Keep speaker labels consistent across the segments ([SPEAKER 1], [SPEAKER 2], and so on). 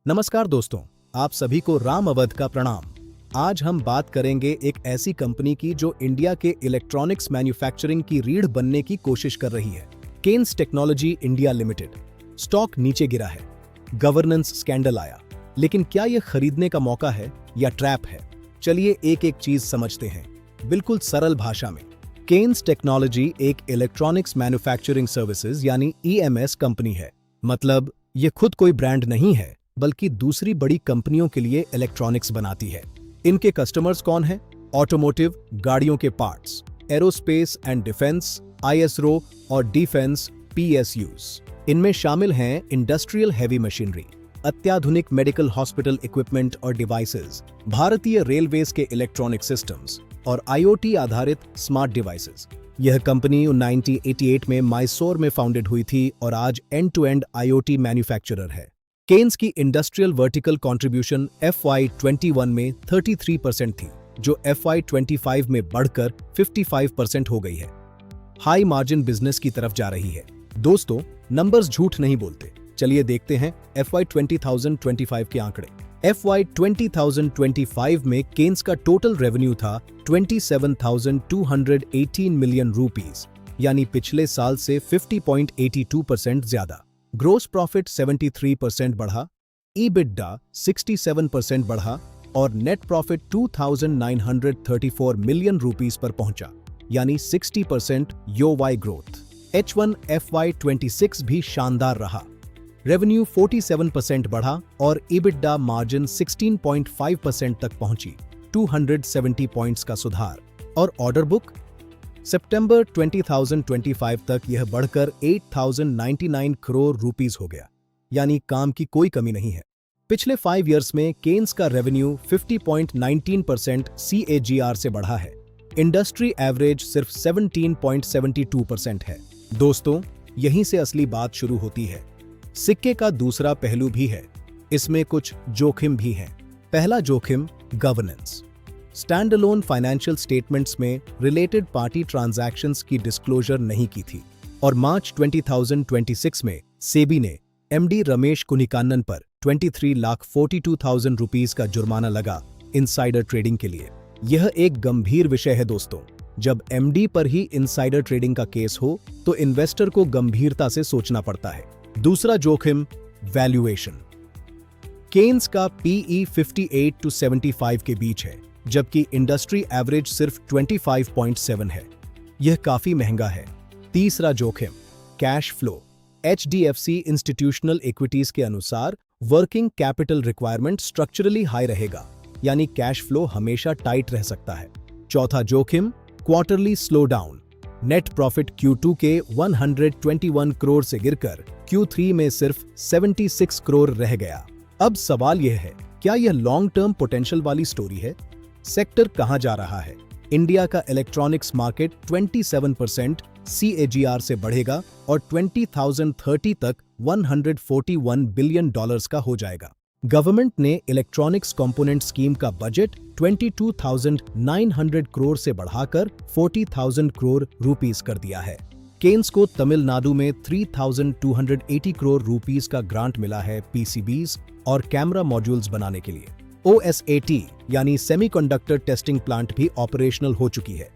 [SPEAKER 1] नमस्कार दोस्तों, आप सभी को राम अवध का प्रणाम। आज हम बात करेंगे एक ऐसी कंपनी की जो इंडिया के इलेक्ट्रॉनिक्स मैन्युफैक्चरिंग की रीढ़ बनने की कोशिश कर रही है। Kaynes technology India limited. Stock नीचे गिरा है, गवर्नेंस स्कैंडल आया, लेकिन क्या यह खरीदने का मौका है या ट्रैप है? चलिए एक एक चीज समझते हैं, बिल्कुल सरल भाषा में। केन्स टेक्नोलॉजी एक इलेक्ट्रॉनिक्स मैन्युफैक्चरिंग सर्विसेज यानी ईएमएस कंपनी है। मतलब ये खुद कोई ब्रांड नहीं है, बल्कि दूसरी बड़ी कंपनियों के लिए इलेक्ट्रॉनिक्स बनाती है। इनके कस्टमर्स कौन हैं? ऑटोमोटिव, गाड़ियों के parts, aerospace and defence, ISO और डिफेंस पीएसयूज। इनमें शामिल हैं इंडस्ट्रियल हैवी मशीनरी, अत्याधुनिक मेडिकल हॉस्पिटल इक्विपमेंट और डिवाइसेस, भारतीय रेलवेज के इलेक्ट्रॉनिक सिस्टम्स और आईओटी आधारित स्मार्ट डिवाइसेस। यह कंपनी 1988 में मैसूर में फाउंडेड हुई थी और आज end to end IoT manufacturer है। केन्स की इंडस्ट्रियल वर्टिकल कंट्रीब्यूशन FY21 में 33% थी, जो FY25 में बढ़कर 55% हो गई है। हाई मार्जिन बिजनेस की तरफ जा रही है। दोस्तों, नंबर्स झूठ नहीं बोलते। चलिए देखते हैं FY2025 के आंकड़े। FY2025 में केन्स का टोटल रेवेन्यू था 27,218 मिलियन रुपीस, यानी पिछले साल से 50.82% ज्यादा। ग्रोस प्रॉफिट 73% बढ़ा, EBITDA 67% बढ़ा और नेट प्रॉफिट 2,934 मिलियन रुपीस पर पहुंचा, यानी 60% YoY ग्रोथ। H1 FY26 भी शानदार रहा। रेवेन्यू 47% बढ़ा और EBITDA मार्जिन 16.5% तक पहुंची, 270 पॉइंट्स का सुधार। और ऑर्डर बुक सितंबर 2025 तक यह बढ़कर 8,099 करोड़ रुपीस हो गया, यानी काम की कोई कमी नहीं है। पिछले 5 इयर्स में केन्स का रेवेन्यू 50.19% CAGR से बढ़ा है। इंडस्ट्री एवरेज सिर्फ 17.72% है। दोस्तों, यहीं से असली बात शुरू होती है। सिक्के का दूसरा पहलू भी है, इसमें कुछ जोखिम भी हैं। पहला जोखिम governance. Stand alone financial statements में रिलेटेड पार्टी ट्रांजैक्शंस की डिस्क्लोजर नहीं की थी और मार्च 2026 में सेबी ने एमडी रमेश कुनिकानन पर 23,42,000 रुपीस का जुर्माना लगा इनसाइडर ट्रेडिंग के लिए। यह एक गंभीर विषय है दोस्तों। जब एमडी पर ही इनसाइडर ट्रेडिंग का केस हो तो इन्वेस्टर को गंभीरता से सोचना पड़ता है। दूसरा जोखिम वैल्यूएशन। केन्स का PE 58 to 75 के बीच है, जबकि इंडस्ट्री एवरेज सिर्फ 25.7 है। यह काफी महंगा है। तीसरा जोखिम cash flow. HDFC institutional equities के अनुसार working capital requirement structurally high रहेगा, यानी कैश फ्लो हमेशा टाइट रह सकता है। चौथा जोखिम quarterly slow down. Net profit Q2 के 121 करोड़ से गिरकर Q3 में सिर्फ 76 करोड़ रह गया। अब सवाल यह है, क्या यह लॉन्ग टर्म पोटेंशियल वाली स्टोरी है? सेक्टर कहां जा रहा है? इंडिया का इलेक्ट्रॉनिक्स मार्केट 27% CAGR से बढ़ेगा और 2030 तक $141 बिलियन का हो जाएगा। गवर्नमेंट ने इलेक्ट्रॉनिक्स कंपोनेंट स्कीम का बजट 22,900 करोड़ से बढ़ाकर 40,000 करोड़ रुपीस कर दिया है। केन्स को तमिलनाडु में 3,280 करोड़ रुपीस का ग्रांट मिला है PCBs और कैमरा मॉड्यूल्स बनाने के लिए। OSAT यानी सेमीकंडक्टर टेस्टिंग प्लांट भी ऑपरेशनल हो चुकी है।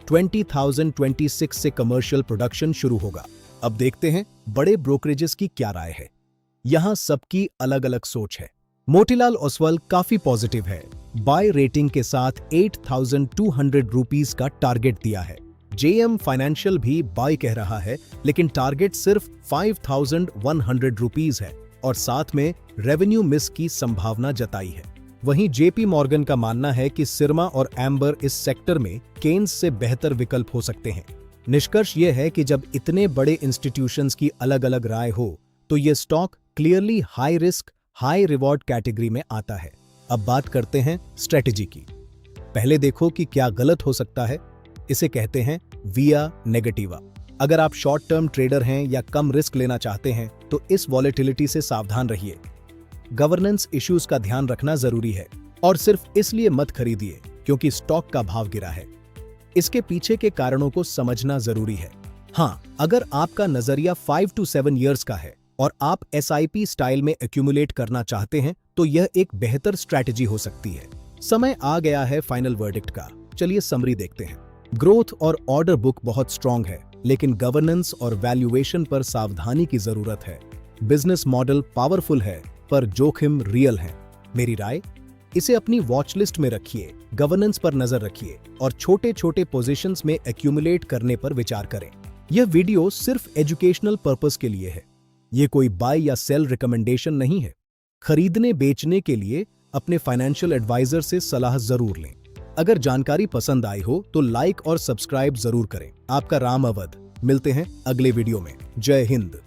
[SPEAKER 1] 2026 से कमर्शियल प्रोडक्शन शुरू होगा। अब देखते हैं बड़े ब्रोकरेजेस की क्या राय है। यहां सबकी अलग अलग सोच है। मोतीलाल ओसवाल काफी पॉजिटिव है, बाय रेटिंग के साथ 8,200 रुपीस का टारगेट दिया है। JM फाइनेंशियल भी बाय कह रहा है, लेकिन टारगेट सिर्फ 5,100 रुपीस है और साथ में रेवेन्यू मिस की संभावना जताई है। वहीं JP मॉर्गन का मानना है कि सिरमा और एम्बर इस सेक्टर में केन्स से बेहतर विकल्प हो सकते हैं। निष्कर्ष यह है कि जब इतने बड़े इंस्टीट्यूशंस की अलग अलग राय हो तो यह stock clearly high risk high reward category में आता है। अब बात करते हैं स्ट्रेटेजी की। पहले देखो कि क्या गलत हो सकता है। इसे कहते हैं विया नेगेटिवा। अगर आप शॉर्ट टर्म ट्रेडर हैं या कम रिस्क लेना चाहते हैं तो इस वॉलेटिलिटी से सावधान रहिए। गवर्नेंस इश्यूज का ध्यान रखना जरूरी है और सिर्फ इसलिए मत खरीदिए क्योंकि स्टॉक का भाव गिरा है। इसके पीछे के कारणों को समझना जरूरी है। हाँ, अगर आपका नजरिया 5 to 7 इयर्स का है और आप SIP स्टाइल में एक्यूमुलेट करना चाहते हैं तो यह एक बेहतर स्ट्रैटेजी हो सकती है। समय आ गया है फाइनल वर्डिक्ट का। चलिए समरी देखते हैं। ग्रोथ और ऑर्डर बुक बहुत स्ट्रांग है, लेकिन गवर्नेंस और वैल्यूएशन पर सावधानी की जरूरत है। बिजनेस मॉडल पावरफुल है, पर जोखिम रियल है। मेरी राय, इसे अपनी वॉच लिस्ट में रखिए, गवर्नेंस पर नजर रखिए और छोटे छोटे पोजीशंस में एक्यूमुलेट करने पर विचार करें। यह वीडियो सिर्फ एजुकेशनल पर्पस के लिए है। ये कोई बाय या सेल रिकमेंडेशन नहीं है। खरीदने बेचने के लिए अपने फाइनेंशियल एडवाइजर से सलाह जरूर लें। अगर जानकारी पसंद आई हो तो लाइक और सब्सक्राइब जरूर करें। आपका राम अवध। मिलते हैं अगले वीडियो में। जय हिंद।